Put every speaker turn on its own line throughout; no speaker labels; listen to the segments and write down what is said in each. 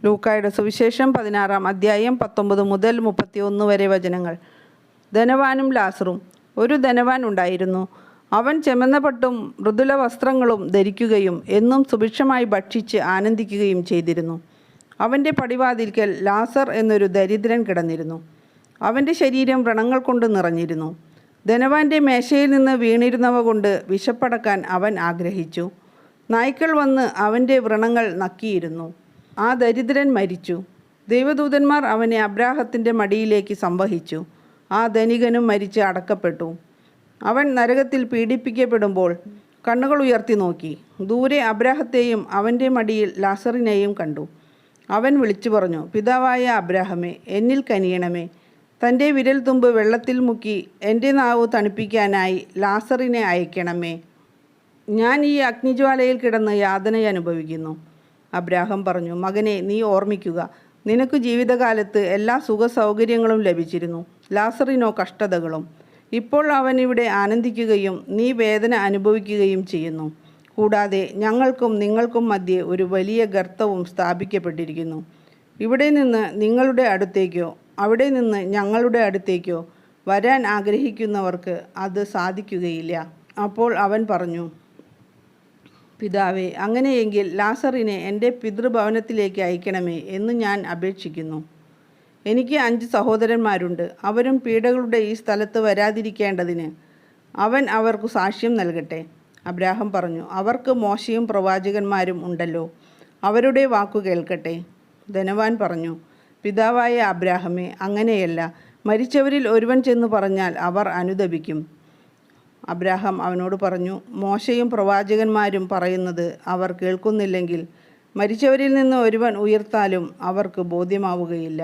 ലൂക്കായുടെ സുവിശേഷം 16-ാം അധ്യായം 19 മുതൽ 31 വരെ വചനങ്ങൾ. ധനവാനും ലാസറും. ഒരു ധനവാൻ ഉണ്ടായിരുന്നു. അവൻ ചെമന്ന പട്ടും മൃദുല വസ്ത്രങ്ങളും ധരിക്കുകയും എന്നും സുഭിക്ഷമായി ഭക്ഷിച്ച് ആനന്ദിക്കുകയും ചെയ്തിരുന്നു. അവൻ്റെ പടിവാതിൽക്കൽ ലാസർ എന്നൊരു ദരിദ്രൻ കിടന്നിരുന്നു. അവൻ്റെ ശരീരം വ്രണങ്ങൾ കൊണ്ട് നിറഞ്ഞിരുന്നു. ധനവാൻ്റെ മേശയിൽ നിന്ന് വീണിരുന്നവ കൊണ്ട് വിശപ്പടക്കാൻ അവൻ ആഗ്രഹിച്ചു. നായ്ക്കൾ വന്ന് അവൻ്റെ വ്രണങ്ങൾ നക്കിയിരുന്നു. ആ ദരിദ്രൻ മരിച്ചു. ദൈവദൂതന്മാർ അവനെ അബ്രാഹത്തിൻ്റെ മടിയിലേക്ക് സംവഹിച്ചു. ആ ധനികനും മരിച്ച് അടക്കപ്പെട്ടു. അവൻ നരകത്തിൽ പീഡിപ്പിക്കപ്പെടുമ്പോൾ കണ്ണുകൾ ഉയർത്തി നോക്കി. ദൂരെ അബ്രാഹത്തെയും അവൻ്റെ മടിയിൽ ലാസറിനെയും കണ്ടു. അവൻ വിളിച്ചു പറഞ്ഞു, പിതാവായ അബ്രാഹമേ, എന്നിൽ കനിയണമേ. തൻ്റെ വിരൽത്തുമ്പ് വെള്ളത്തിൽ മുക്കി എൻ്റെ നാവ് തണുപ്പിക്കാനായി ലാസറിനെ അയക്കണമേ. ഞാൻ ഈ അഗ്നിജ്വാലയിൽ കിടന്ന് യാതന അനുഭവിക്കുന്നു. അബ്രാഹം പറഞ്ഞു, മകനെ, നീ ഓർമ്മിക്കുക, നിനക്ക് ജീവിതകാലത്ത് എല്ലാ സുഖ സൗകര്യങ്ങളും ലഭിച്ചിരുന്നു. ലാസറിനോ കഷ്ടതകളും. ഇപ്പോൾ അവൻ ഇവിടെ ആനന്ദിക്കുകയും നീ വേദന അനുഭവിക്കുകയും ചെയ്യുന്നു. കൂടാതെ ഞങ്ങൾക്കും നിങ്ങൾക്കും മധ്യേ ഒരു വലിയ ഗർത്തവും സ്ഥാപിക്കപ്പെട്ടിരിക്കുന്നു. ഇവിടെ നിന്ന് നിങ്ങളുടെ അടുത്തേക്കോ അവിടെ നിന്ന് ഞങ്ങളുടെ അടുത്തേക്കോ വരാൻ ആഗ്രഹിക്കുന്നവർക്ക് അത് സാധിക്കുകയില്ല. അപ്പോൾ അവൻ പറഞ്ഞു, പിതാവേ, അങ്ങനെയെങ്കിൽ ലാസറിനെ എൻ്റെ പിതൃഭവനത്തിലേക്ക് അയക്കണമേ എന്ന് ഞാൻ അപേക്ഷിക്കുന്നു. എനിക്ക് 5 സഹോദരന്മാരുണ്ട്. അവരും പീഡകളുടെ ഈ സ്ഥലത്ത് വരാതിരിക്കേണ്ടതിന് അവൻ അവർക്ക് സാക്ഷ്യം നൽകട്ടെ. അബ്രാഹം പറഞ്ഞു, അവർക്ക് മോശയും പ്രവാചകന്മാരും ഉണ്ടല്ലോ, അവരുടെ വാക്കു കേൾക്കട്ടെ. ധനവാൻ പറഞ്ഞു, പിതാവായ അബ്രാഹമേ, അങ്ങനെയല്ല. മരിച്ചവരിൽ ഒരുവൻ ചെന്ന് പറഞ്ഞാൽ അവർ അനുതപിക്കും. അബ്രാഹാം അവനോട് പറഞ്ഞു, മോശയും പ്രവാചകന്മാരും പറയുന്നത് അവർ കേൾക്കുന്നില്ലെങ്കിൽ മരിച്ചവരിൽ നിന്ന് ഒരുവൻ ഉയർത്താലും അവർക്ക് ബോധ്യമാവുകയില്ല.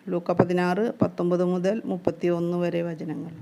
ലൂക്ക 16:19 മുതൽ 31 വരെ വചനങ്ങൾ.